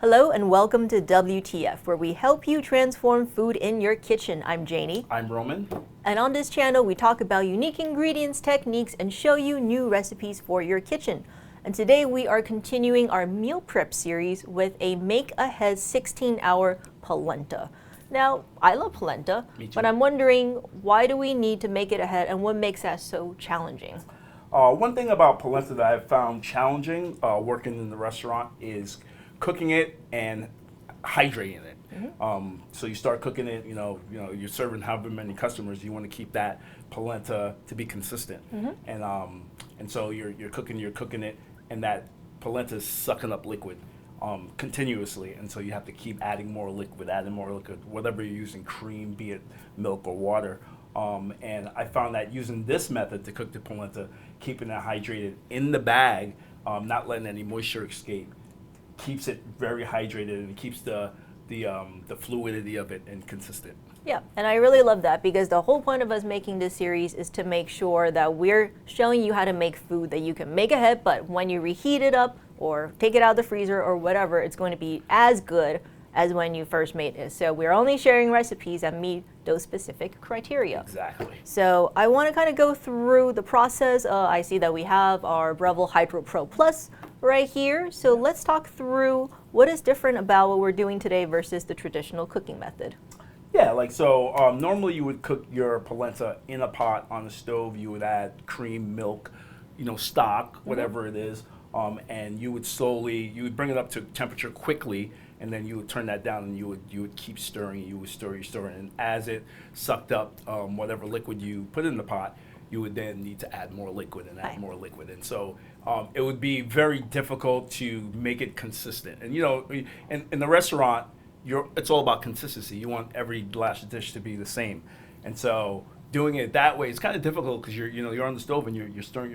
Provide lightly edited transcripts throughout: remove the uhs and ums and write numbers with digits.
Hello and welcome to WTF, where we help you transform food in your kitchen. I'm Janie. I'm Roman. And on this channel, we talk about unique ingredients, techniques, and show you new recipes for your kitchen. And today we are continuing our meal prep series with a make-ahead 16-hour polenta. Now, I love polenta, but I'm wondering, why do we need to make it ahead and what makes that so challenging? One thing about polenta that I've found challenging working in the restaurant is cooking it and hydrating it. So you start cooking it, you're serving however many customers, you want to keep that polenta to be consistent. And so you're cooking it, and that polenta is sucking up liquid continuously, and so you have to keep adding more liquid, whatever you're using, cream, be it milk or water. And I found that using this method to cook the polenta, keeping it hydrated in the bag, not letting any moisture escape, keeps it very hydrated and keeps the fluidity of it and consistent. Yeah, and I really love that because the whole point of us making this series is to make sure that we're showing you how to make food that you can make ahead, but when you reheat it up or take it out of the freezer or whatever, it's going to be as good as when you first made it. So we're only sharing recipes that meet those specific criteria. Exactly. So I want to kind of go through the process. I see that we have our Breville HydroPro Plus right here. So let's talk through what is different about what we're doing today versus the traditional cooking method. Yeah, normally you would cook your polenta in a pot on the stove. You would add cream, milk, stock, whatever it is, and you would bring it up to temperature quickly, and then you would turn that down, and you would keep stirring. You would stir, and as it sucked up whatever liquid you put in the pot, you would then need to add more liquid and add more liquid, and so it would be very difficult to make it consistent. And in the restaurant, it's all about consistency. You want every last dish to be the same, and so doing it that way is kind of difficult because you're on the stove and you're stirring.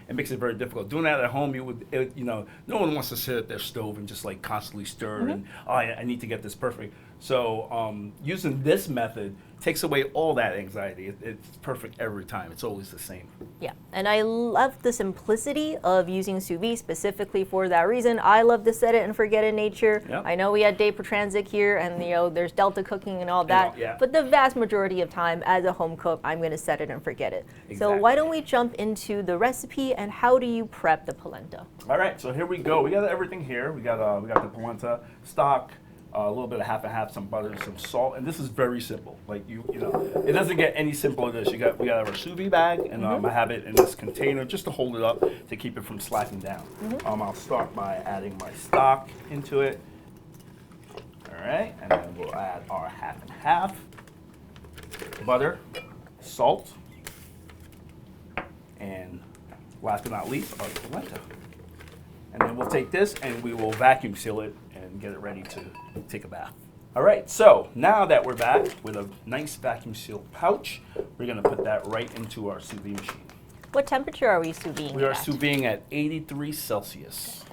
It makes it very difficult. Doing that at home, no one wants to sit at their stove and just constantly stir and I need to get this perfect. So using this method takes away all that anxiety. It's perfect every time. It's always the same. Yeah, and I love the simplicity of using sous vide specifically for that reason. I love the set it and forget it nature. Yep. I know we had day per transit here, and there's Delta cooking and all that. But the vast majority of time, as a home cook, I'm going to set it and forget it. Exactly. So why don't we jump into the recipe and how do you prep the polenta? All right, so here we go. We got everything here. We got the polenta stock. A little bit of half and half, some butter, some salt, and this is very simple. It doesn't get any simpler than this. We got our sous vide bag, and I have it in this container just to hold it up to keep it from slacking down. I'll start by adding my stock into it. All right, and then we'll add our half and half, butter, salt, and last but not least, our polenta. And then we'll take this and we will vacuum seal it and get it ready to take a bath. All right, so now that we're back with a nice vacuum sealed pouch, we're gonna put that right into our sous vide machine. What temperature are we sous videing? We are sous videing at 83 Celsius.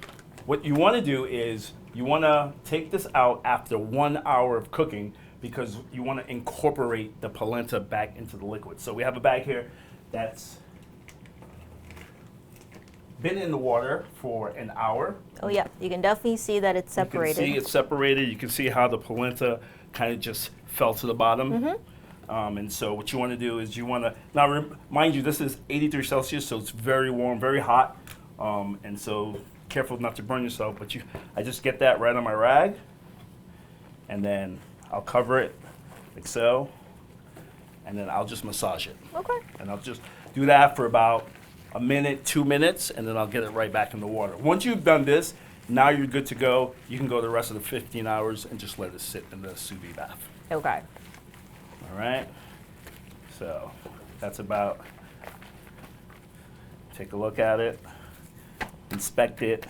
What you wanna do is you wanna take this out after 1 hour of cooking because you wanna incorporate the polenta back into the liquid. So we have a bag here that's been in the water for an hour. Oh yeah, you can definitely see that it's separated. You can see it's separated. You can see how the polenta kind of just fell to the bottom. And so what you want to do is you want to, now mind you, this is 83 Celsius, so it's very warm, very hot. And so careful not to burn yourself, but I just get that right on my rag, and then I'll cover it like so, and then I'll just massage it. Okay. And I'll just do that for about a minute, 2 minutes, and then I'll get it right back in the water. Once you've done this, now you're good to go. You can go the rest of the 15 hours and just let it sit in the sous vide bath. Okay. All right. So that's about, take a look at it, inspect it.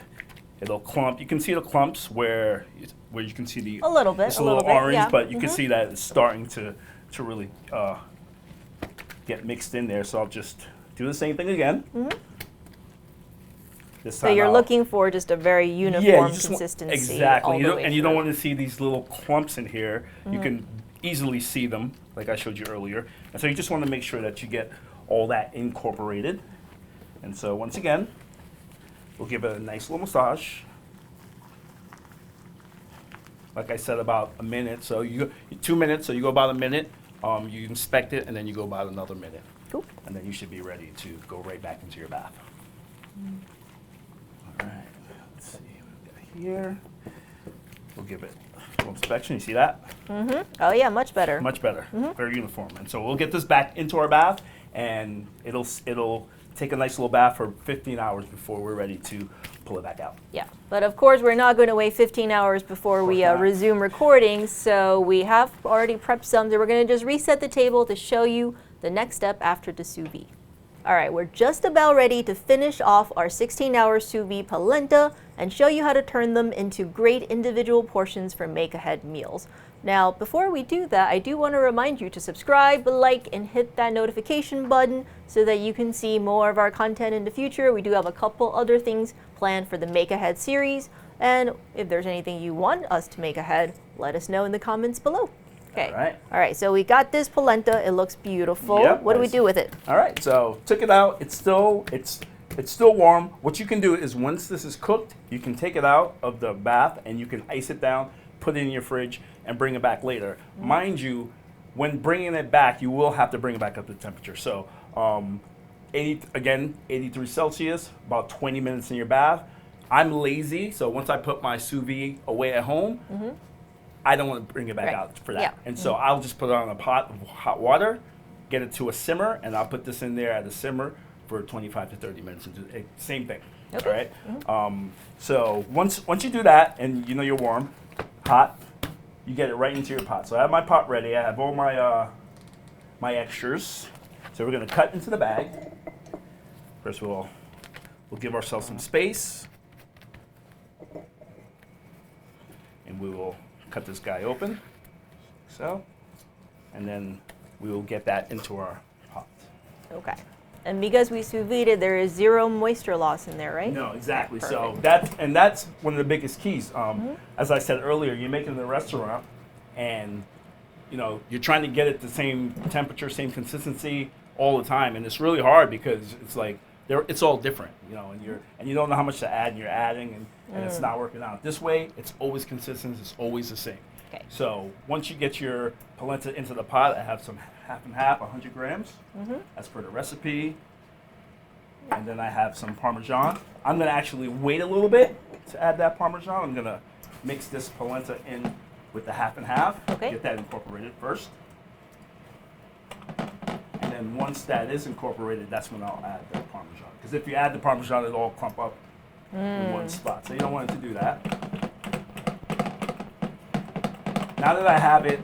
It'll clump. You can see the clumps where you can see the a little bit, it's a little orange, yeah. but you can see that it's starting to really get mixed in there. So I'll just do the same thing again. This time so you're looking for just a very uniform consistency. Exactly. You don't want to see these little clumps in here. You can easily see them, like I showed you earlier. And so you just want to make sure that you get all that incorporated. And so once again, we'll give it a nice little massage. like I said, about a minute. So 2 minutes, so you go about a minute. You inspect it, and then you go about another minute. Cool. And then you should be ready to go right back into your bath. All right, let's see what we got here. We'll give it a full inspection. You see that? Oh yeah, much better. Much better. Very uniform. And so we'll get this back into our bath, and it'll take a nice little bath for 15 hours before we're ready to pull it back out. Yeah, but of course we're not going to wait 15 hours before we resume recording, so we have already prepped some. So we're going to just reset the table to show you the next step after the sous vide. All right, we're just about ready to finish off our 16-hour sous vide polenta and show you how to turn them into great individual portions for make-ahead meals. Now, before we do that, I do want to remind you to subscribe, like, and hit that notification button so that you can see more of our content in the future. We do have a couple other things planned for the Make Ahead series, and if there's anything you want us to make ahead, let us know in the comments below. Okay. All right, so we got this polenta. It looks beautiful. Yep, what do we do with it? All right, so took it out. It's still warm. What you can do is once this is cooked, you can take it out of the bath and you can ice it down, put it in your fridge, and bring it back later. Mind you, when bringing it back, you will have to bring it back up to temperature. So 83 Celsius, about 20 minutes in your bath. I'm lazy, so once I put my sous vide away at home, I don't want to bring it back out for that. Yeah. And so I'll just put it on a pot of hot water, get it to a simmer, and I'll put this in there at a simmer for 25 to 30 minutes. Same thing. Okay. All right. So once you do that, and you know you're warm, hot, you get it right into your pot. So I have my pot ready. I have all my my extras. So we're gonna cut into the bag. First we'll give ourselves some space, and we will cut this guy open, so, and then we will get that into our pot. Okay. And because we sous vide, there is zero moisture loss in there, right? No, exactly. Perfect. So that's one of the biggest keys. As I said earlier, you're making it in a restaurant, and you know you're trying to get it the same temperature, same consistency all the time, and it's really hard because it's like it's all different, you know, and you don't know how much to add, and you're adding, and it's not working out. This way, it's always consistent. It's always the same. Okay. So once you get your polenta into the pot, I have some half and half, 100 grams. As per the recipe. And then I have some Parmesan. I'm going to actually wait a little bit to add that Parmesan. I'm going to mix this polenta in with the half and half. Okay. Get that incorporated first. And then once that is incorporated, that's when I'll add the Parmesan. Because if you add the Parmesan, it'll all clump up in one spot. So you don't want it to do that. Now that I have it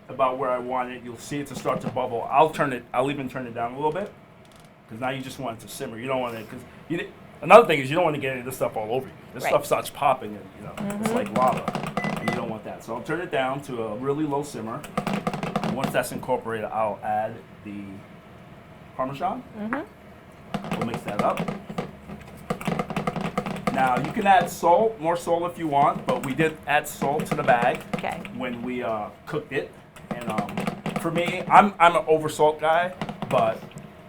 about where I want it, you'll see it to start to bubble. I'll even turn it down a little bit. Because now you just want it to simmer. You don't want it, because another thing is you don't want to get any of this stuff all over you. This stuff starts popping, and you know it's like lava, and you don't want that. So I'll turn it down to a really low simmer. And once that's incorporated, I'll add the Parmesan. We'll mix that up. Now you can add salt, more salt if you want, but we did add salt to the bag when we cooked it. And for me, I'm an over salt guy, but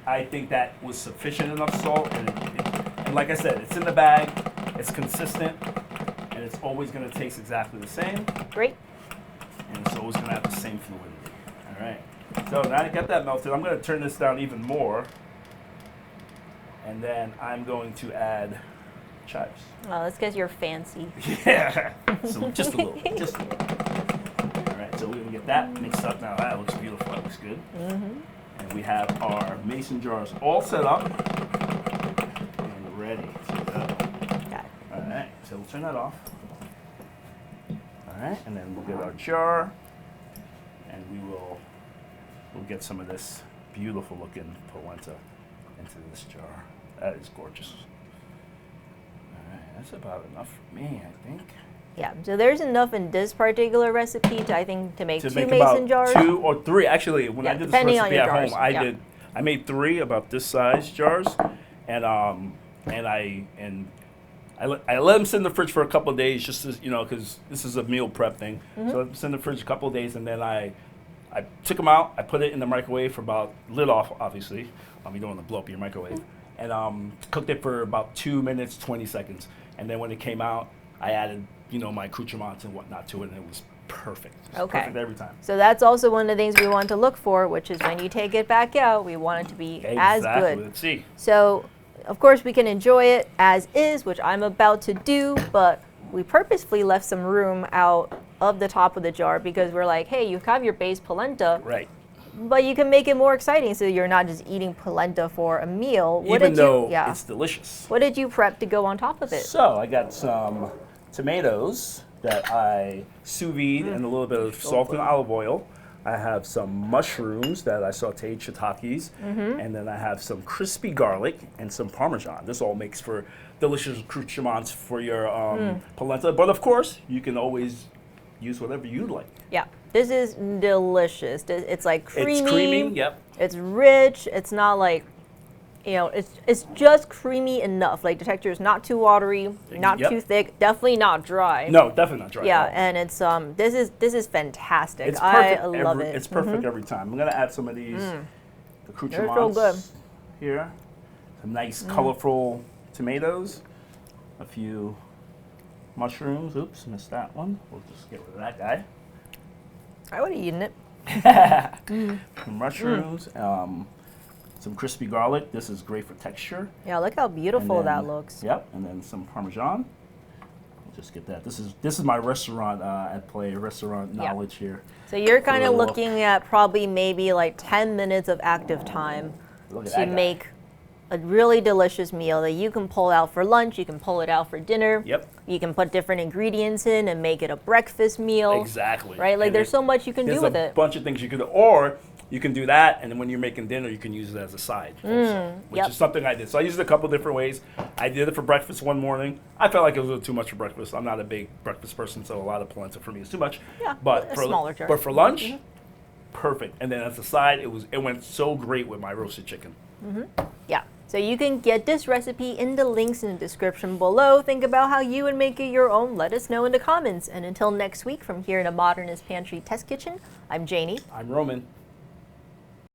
I think that was sufficient enough salt, and like I said, it's in the bag, it's consistent, and it's always going to taste exactly the same. Great. And it's always going to have the same fluidity. All right. So now I got that melted, I'm going to turn this down even more, and then I'm going to add chives. Oh, that's because you're fancy. Yeah. So just a little bit. Just a little bit. All right. So we're going to get that mixed up now. That looks beautiful. That looks good. And we have our mason jars all set up and ready to go. Got it. All right, so we'll turn that off. All right, and then we'll get our jar, and we'll get some of this beautiful looking polenta into this jar. That is gorgeous. All right, that's about enough for me, I think. Yeah, so there's enough in this particular recipe to make two mason about jars. 2 or 3. Actually, when I did this recipe at home, I made 3 about this size jars, and I let them sit in the fridge for a couple of days, just as, you know, because this is a meal prep thing. So I let them sit in the fridge a couple of days, and then I took them out. I put it in the microwave for about, lid off, obviously. You don't want to blow up your microwave, and cooked it for about 2 minutes, 20 seconds, and then when it came out, I added my accoutrements and whatnot to it, and it was perfect. It was Okay. perfect every time. So that's also one of the things we want to look for, which is when you take it back out, we want it to be as good. Let's see. So, of course, we can enjoy it as is, which I'm about to do, but we purposefully left some room out of the top of the jar because we're like, hey, you have your base polenta, Right. but you can make it more exciting so you're not just eating polenta for a meal. Even though it's delicious. What did you prep to go on top of it? So I got some tomatoes that I sous vide and a little bit of salt and olive oil. I have some mushrooms that I sauteed, shiitakes, and then I have some crispy garlic and some Parmesan. This all makes for delicious accoutrements for your polenta. But of course, you can always use whatever you like. Yeah, this is delicious. It's like creamy. It's creamy, yep. It's rich. It's not like, it's just creamy enough. Like the texture is not too watery, not too thick, definitely not dry. No, definitely not dry. Yeah, at all. and it's this is fantastic. It's perfect. I love it. It's perfect every time. I'm gonna add some of these accoutrements They're so good. here. Some nice colorful tomatoes. A few mushrooms. Oops, missed that one. We'll just get rid of that guy. I would have eaten it. Some mushrooms. Some crispy garlic. This is great for texture. Yeah, look how beautiful And then- that looks. Yep, and then some Parmesan. We'll just get that. This is my restaurant at play, restaurant knowledge here. So you're kind of little look. looking at probably maybe like 10 minutes of active time Look at to that guy. make a really delicious meal that you can pull out for lunch, you can pull it out for dinner. Yep. You can put different ingredients in and make it a breakfast meal. Exactly. Right? Like And there's so much you can do with There's it. a bunch of things you could do. Or you can do that, and then when you're making dinner, you can use it as a side also, which yep. is something I did. So I used it a couple different ways. I did it for breakfast one morning. I felt like it was a little too much for breakfast. I'm not a big breakfast person, so a lot of polenta for me is too much. Yeah, but a for smaller jar. But for lunch, perfect. And then as a side, it went so great with my roasted chicken. Yeah. So you can get this recipe in the links in the description below. Think about how you would make it your own. Let us know in the comments. And until next week, from here in a Modernist Pantry Test Kitchen, I'm Janie. I'm Roman.